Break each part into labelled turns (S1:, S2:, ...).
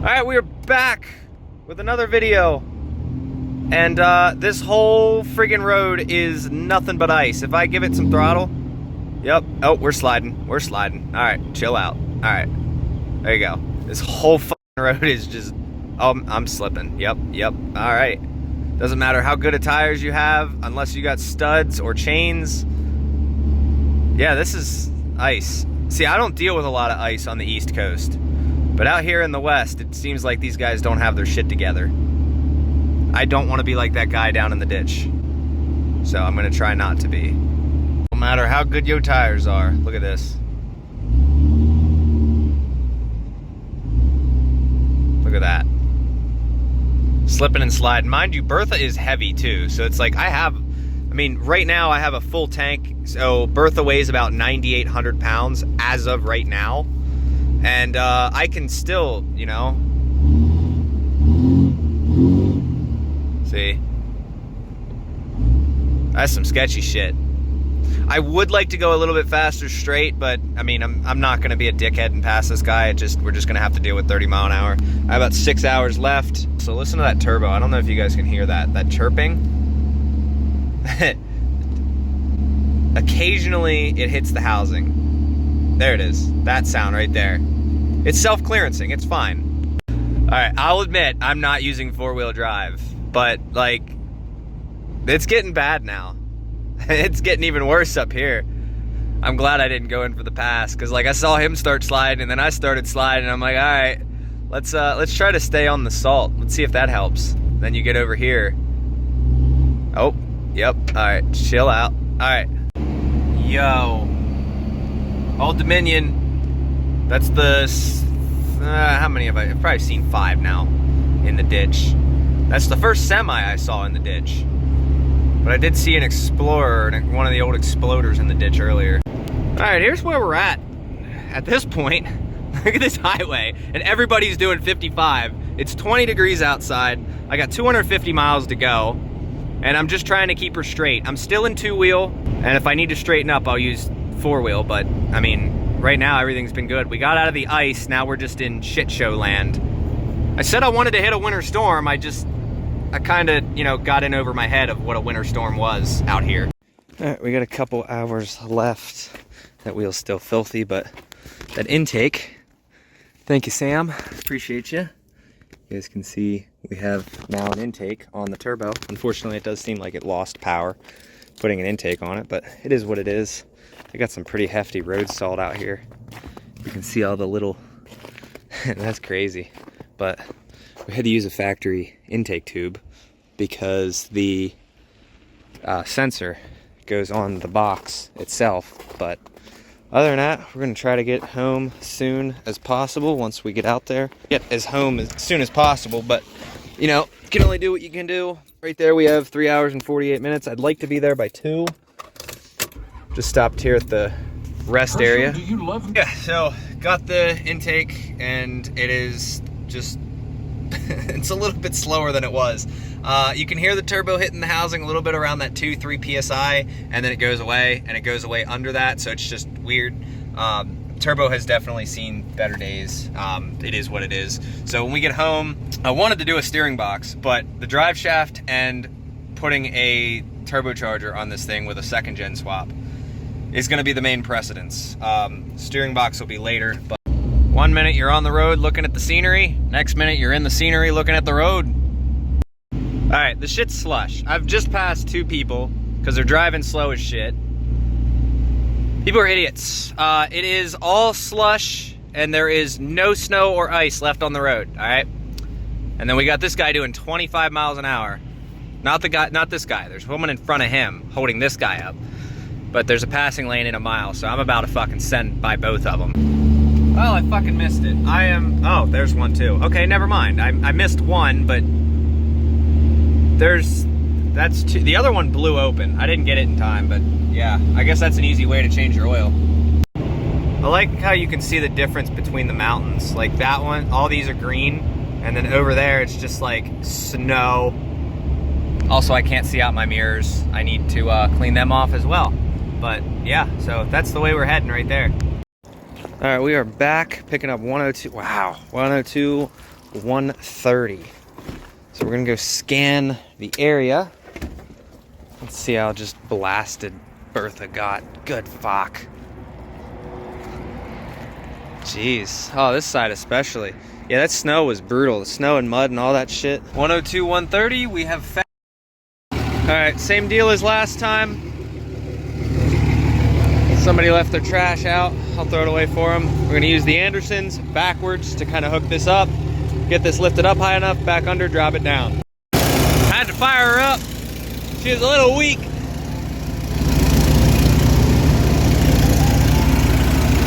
S1: Alright, we are back with another video. And this whole friggin' road is nothing but ice. If I give it some throttle, yep. Oh, we're sliding. We're sliding. Alright, chill out. Alright. There you go. This whole fucking road is just... Oh, I'm slipping. Yep. Alright. Doesn't matter how good of tires you have, unless you got studs or chains. Yeah, this is ice. See, I don't deal with a lot of ice on the East Coast. But out here in the West, it seems like these guys don't have their shit together. I don't want to be like that guy down in the ditch. So I'm going to try not to be. No matter how good your tires are. Look at this. Look at that. Slipping and sliding. Mind you, Bertha is heavy too. So it's like right now I have a full tank. So Bertha weighs about 9,800 pounds as of right now. And I can still, you know, see, that's some sketchy shit. I would like to go a little bit faster straight, but I mean, I'm not going to be a dickhead and pass this guy. We're just going to have to deal with 30 mile an hour. I have about 6 hours left. So listen to that turbo. I don't know if you guys can hear that chirping. Occasionally it hits the housing. There it is. That sound right there. It's self-clearancing. It's fine. Alright, I'll admit, I'm not using four-wheel drive. But, like, it's getting bad now. It's getting even worse up here. I'm glad I didn't go in for the pass. Because, like, I saw him start sliding, and then I started sliding. And I'm like, alright, let's try to stay on the salt. Let's see if that helps. Then you get over here. Oh, yep. Alright, chill out. Alright. Yo. Old Dominion. That's the, how many have I've probably seen 5 now in the ditch. That's the first semi I saw in the ditch. But I did see an Explorer, one of the old Exploders in the ditch earlier. Alright, here's where we're at. At this point, look at this highway, and everybody's doing 55. It's 20 degrees outside. I got 250 miles to go, and I'm just trying to keep her straight. I'm still in 2-wheel, and if I need to straighten up, I'll use 4-wheel, but, I mean... Right now, everything's been good. We got out of the ice, now we're just in shit show land. I said I wanted to hit a winter storm, I kind of, you know, got in over my head of what a winter storm was out here. All right, we got a couple hours left. That wheel's still filthy, but that intake, thank you, Sam, appreciate you. You guys can see we have now an intake on the turbo. Unfortunately, it does seem like it lost power putting an intake on it, but it is what it is. I got some pretty hefty road salt out here. You can see all the little, that's crazy. But we had to use a factory intake tube because the sensor goes on the box itself. But other than that, we're gonna try to get home soon as possible once we get out there. Get home as soon as possible, but you know, you can only do what you can do. Right there we have 3 hours and 48 minutes. I'd like to be there by 2. Just stopped here at the rest area. Do you love them? Yeah, so got the intake and it is just, it's a little bit slower than it was. You can hear the turbo hitting the housing a little bit around that 2-3 PSI, and then it goes away, and it goes away under that, so it's just weird. Turbo has definitely seen better days. It is what it is. So when we get home, I wanted to do a steering box, but the drive shaft and putting a turbocharger on this thing with a 2nd gen swap is going to be the main precedence. Steering box will be later, but 1 minute you're on the road looking at the scenery, next minute you're in the scenery looking at the road. Alright, the shit's slush. I've just passed 2 people because they're driving slow as shit. People are idiots. It is all slush and there is no snow or ice left on the road, alright? And then we got this guy doing 25 miles an hour. Not this guy. There's a woman in front of him holding this guy up. But there's a passing lane in a mile, so I'm about to fucking send by both of them. Well, I fucking missed it. Oh, there's one too. Okay, never mind. I missed one, but that's 2. The other one blew open. I didn't get it in time, but yeah, I guess that's an easy way to change your oil. I like how you can see the difference between the mountains. Like that one, all these are green, and then over there it's just like snow. Also, I can't see out my mirrors. I need to clean them off as well. But yeah, so that's the way we're heading right there. All right, we are back picking up 102. Wow, 102 1:30. So we're gonna go scan the area. Let's see how just blasted Bertha got. Good fuck. Jeez. Oh, this side especially. Yeah, that snow was brutal. The snow and mud and all that shit. 102, 130, we have found. Alright, same deal as last time. Somebody left their trash out. I'll throw it away for them. We're gonna use the Andersons backwards to kind of hook this up. Get this lifted up high enough, back under, drop it down. I had to fire her up. She was a little weak.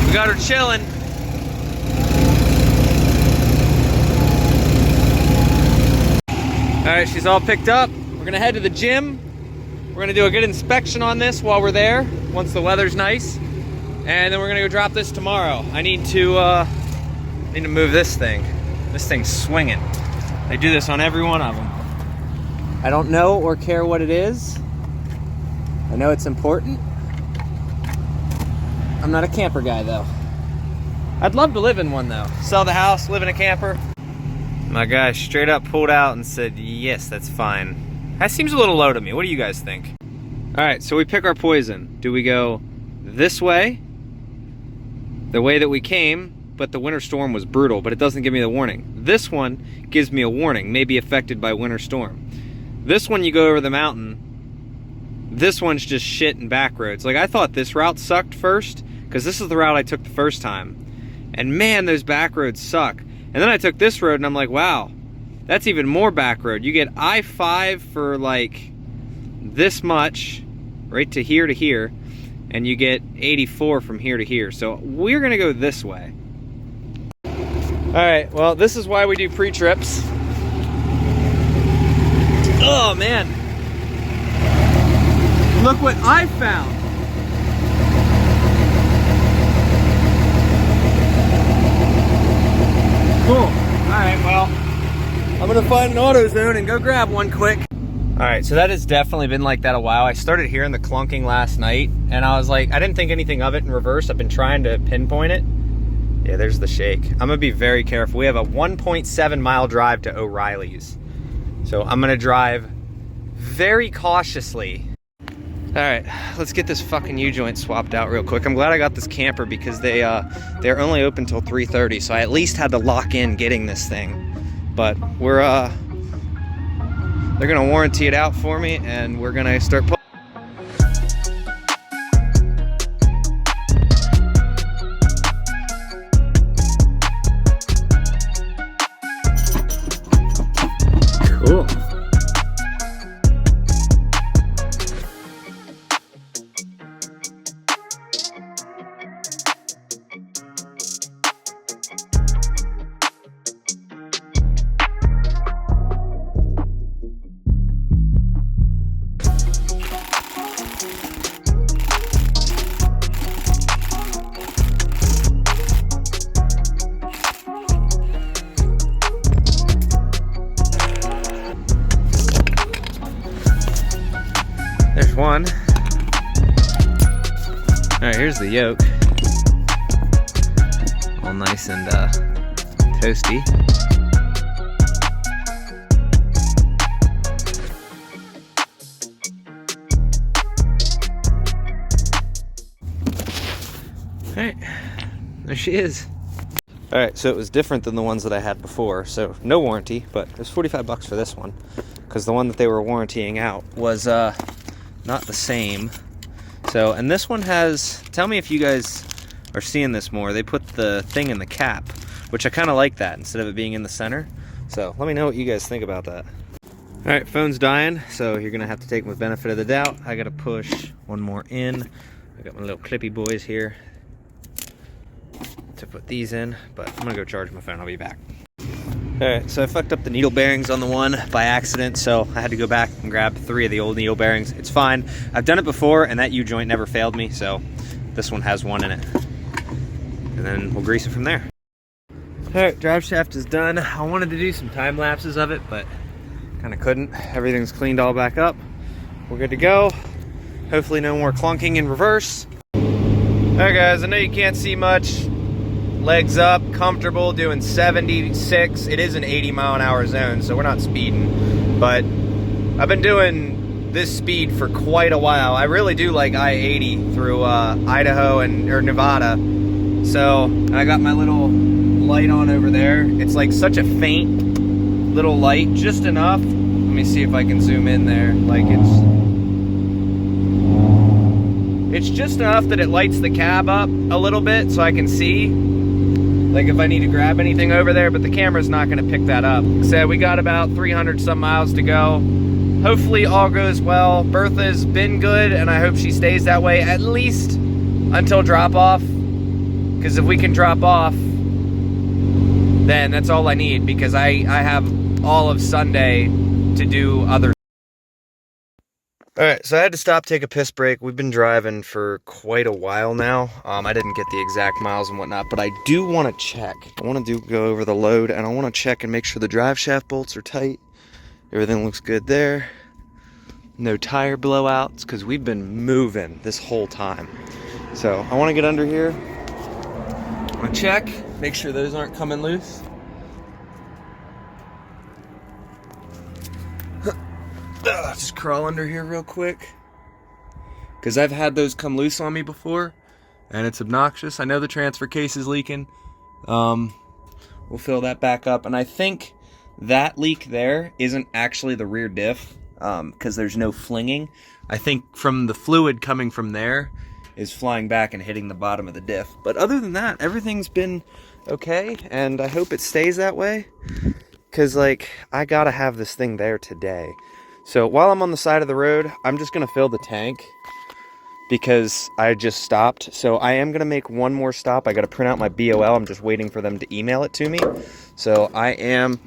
S1: We got her chilling. All right, she's all picked up. We're gonna head to the gym. We're gonna do a good inspection on this while we're there, once the weather's nice. And then we're gonna go drop this tomorrow. I need to move this thing. This thing's swinging. They do this on every one of them. I don't know or care what it is. I know it's important. I'm not a camper guy though. I'd love to live in one though. Sell the house, live in a camper. My guy straight up pulled out and said, yes, that's fine. That seems a little low to me. What do you guys think? All right, so we pick our poison. Do we go this way, the way that we came, but the winter storm was brutal, but it doesn't give me the warning. This one gives me a warning, may be affected by winter storm. This one, you go over the mountain. This one's just shit and back roads. Like, I thought this route sucked first, because this is the route I took the first time. And man, those back roads suck. And then I took this road and I'm like, wow, that's even more back road. You get I-5 for like this much, right to here, and you get 84 from here to here. So we're gonna go this way. All right, well, this is why we do pre-trips. Oh man, look what I found. Cool. Alright, well, I'm gonna find an AutoZone and go grab one quick. Alright, so that has definitely been like that a while. I started hearing the clunking last night, and I was like, I didn't think anything of it in reverse. I've been trying to pinpoint it. Yeah, there's the shake. I'm gonna be very careful. We have a 1.7 mile drive to O'Reilly's. So I'm gonna drive very cautiously. Alright, let's get this fucking U-joint swapped out real quick. I'm glad I got this camper because they're only open till 3:30, so I at least had to lock in getting this thing. But we're they're gonna warranty it out for me, and we're gonna start pulling. Cool. There's one. All right, here's the yoke. All nice and toasty. All right, there she is. All right, so it was different than the ones that I had before. So no warranty, but it was 45 bucks for this one, because the one that they were warrantying out was not the same. So, and this one has, tell me if you guys are seeing this more, they put the thing in the cap, which I kind of like that instead of it being in the center. So let me know what you guys think about that. All right, phone's dying, so you're gonna have to take them with benefit of the doubt. I gotta push one more in. I got my little clippy boys here to put these in, but I'm gonna go charge my phone. I'll be back. All right, so I fucked up the needle bearings on the one by accident, so I had to go back and grab 3 of the old needle bearings. It's fine. I've done it before, and that U-joint never failed me, so this one has one in it. And then we'll grease it from there. All right, drive shaft is done. I wanted to do some time lapses of it, but kind of couldn't. Everything's cleaned all back up. We're good to go. Hopefully no more clunking in reverse. All right, guys, I know you can't see much. legs up, comfortable, doing 76. It is an 80-mile-an-hour zone, so we're not speeding. But I've been doing this speed for quite a while. I really do like I-80 through Idaho or Nevada. So I got my little light on over there. It's like such a faint little light, just enough. Let me see if I can zoom in there. Like it's just enough that it lights the cab up a little bit so I can see, like, if I need to grab anything over there, but the camera's not gonna pick that up. Like I said, we got about 300 some miles to go. Hopefully all goes well. Bertha's been good, and I hope she stays that way at least until drop off. Because if we can drop off, then that's all I need, because I have all of Sunday to do other. All right, so I had to stop, take a piss break. We've been driving for quite a while now. I didn't get the exact miles and whatnot, but I do want to check. I want to go over the load, and I want to check and make sure the drive shaft bolts are tight. Everything looks good there. No tire blowouts, because we've been moving this whole time. So I want to get under here. I want to check, make sure those aren't coming loose. Just crawl under here real quick, because I've had those come loose on me before, and it's obnoxious. I know the transfer case is leaking. We'll fill that back up, and I think that leak there isn't actually the rear diff, because there's no flinging. I think from the fluid coming from there is flying back and hitting the bottom of the diff. But other than that, everything's been okay, and I hope it stays that way, because, like, I gotta have this thing there today. So while I'm on the side of the road, I'm just gonna fill the tank because I just stopped. So I am gonna make one more stop. I gotta print out my BOL. I'm just waiting for them to email it to me. So I am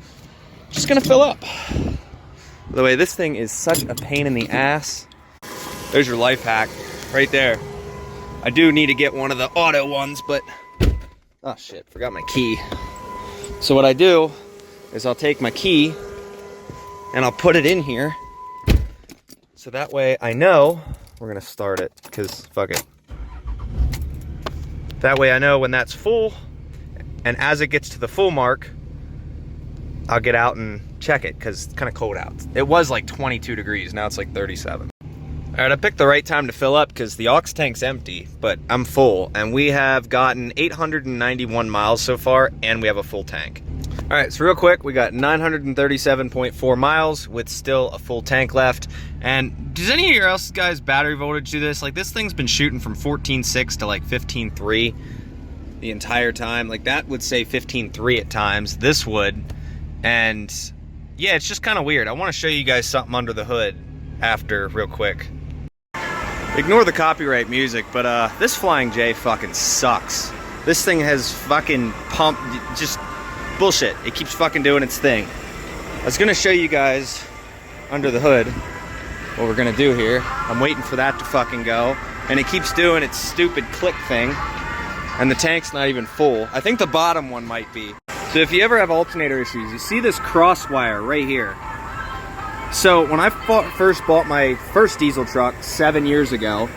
S1: just gonna fill up. By the way, this thing is such a pain in the ass. There's your life hack right there. I do need to get one of the auto ones, but, oh shit, forgot my key. So what I do is I'll take my key and I'll put it in here. So that way I know we're gonna start it, because fuck it. That way I know when that's full, and as it gets to the full mark, I'll get out and check it, because it's kind of cold out. It was like 22 degrees, now it's like 37. All right, I picked the right time to fill up because the aux tank's empty, but I'm full, and we have gotten 891 miles so far, and we have a full tank. All right, so real quick, we got 937.4 miles with still a full tank left. And does any of your else guys' battery voltage do this? Like, this thing's been shooting from 14.6 to like 15.3 the entire time. Like, that would say 15.3 at times. This would. And yeah, it's just kind of weird. I want to show you guys something under the hood after real quick. Ignore the copyright music, but this Flying J fucking sucks. This thing has fucking pumped, just bullshit. It keeps fucking doing its thing. I was gonna show you guys under the hood what we're gonna do here. I'm waiting for that to fucking go, and it keeps doing its stupid click thing, and the tank's not even full. I think the bottom one might be. So if you ever have alternator issues, you see this cross wire right here. So when I first bought my first diesel truck 7 years ago,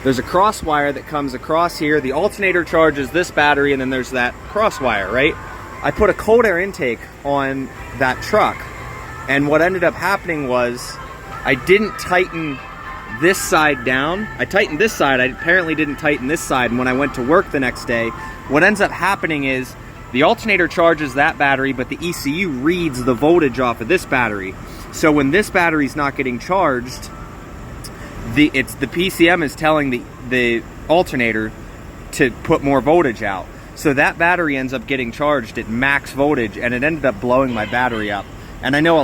S1: there's a cross wire that comes across here. The alternator charges this battery, and then there's that cross wire, right? I put a cold air intake on that truck, and what ended up happening was I didn't tighten this side down. I tightened this side. I apparently didn't tighten this side, and when I went to work the next day, what ends up happening is the alternator charges that battery, but the ECU reads the voltage off of this battery. So when this battery's not getting charged, the PCM is telling the alternator to put more voltage out. So that battery ends up getting charged at max voltage, and it ended up blowing my battery up. And I know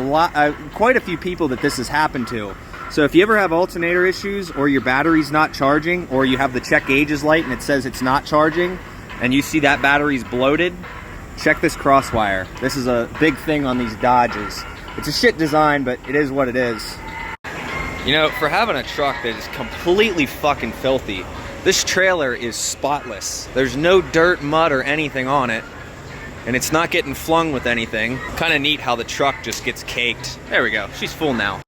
S1: quite a few people that this has happened to. So if you ever have alternator issues, or your battery's not charging, or you have the check gauges light and it says it's not charging, and you see that battery's bloated, check this crosswire. This is a big thing on these Dodges. It's a shit design, but it is what it is. You know, for having a truck that is completely fucking filthy, this trailer is spotless. There's no dirt, mud, or anything on it, and it's not getting flung with anything. Kind of neat how the truck just gets caked. There we go, she's full now.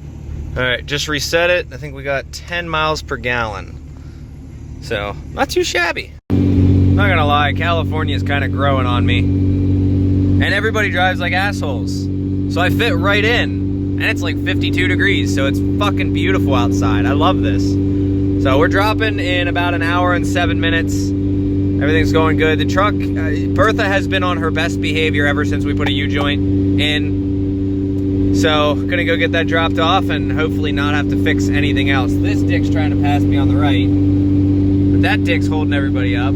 S1: All right, just reset it. I think we got 10 miles per gallon. So, not too shabby. Not not gonna lie, California is kind of growing on me. And everybody drives like assholes. So I fit right in. And it's like 52 degrees, so it's fucking beautiful outside. I love this. So we're dropping in about an hour and 7 minutes. Everything's going good. The truck, Bertha has been on her best behavior ever since we put a U-joint in. So gonna go get that dropped off and hopefully not have to fix anything else. This dick's trying to pass me on the right, but that dick's holding everybody up.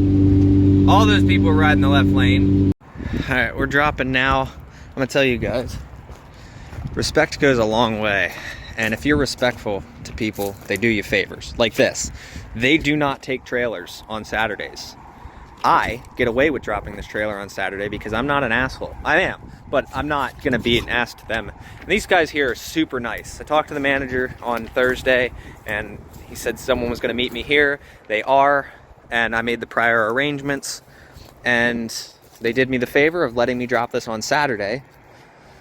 S1: All those people are riding the left lane. All right, we're dropping now. I'm gonna tell you guys, respect goes a long way. And if you're respectful to people, they do you favors. Like this. They do not take trailers on Saturdays. I get away with dropping this trailer on Saturday because I'm not an asshole. I am, but I'm not gonna be an ass to them. And these guys here are super nice. I talked to the manager on Thursday and he said someone was gonna meet me here. They are, and I made the prior arrangements. And they did me the favor of letting me drop this on Saturday.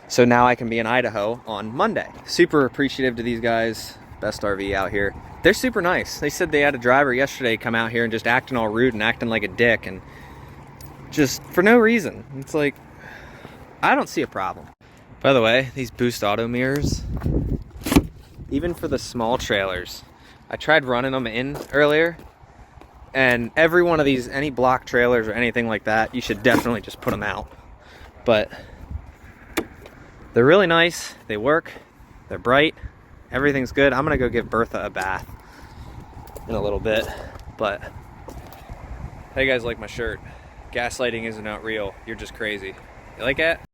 S1: So now I can be in Idaho on Monday. Super appreciative to these guys. Best RV out here. They're super nice. They said they had a driver yesterday come out here and just acting all rude and acting like a dick and just for no reason. It's like, I don't see a problem. By the way, these Boost Auto mirrors, even for the small trailers, I tried running them in earlier, and every one of these, any block trailers or anything like that, you should definitely just put them out. But they're really nice, they work, they're bright, everything's good. I'm gonna go give Bertha a bath in a little bit, but how you guys like my shirt? Gaslighting isn't not real, you're just crazy. You like that?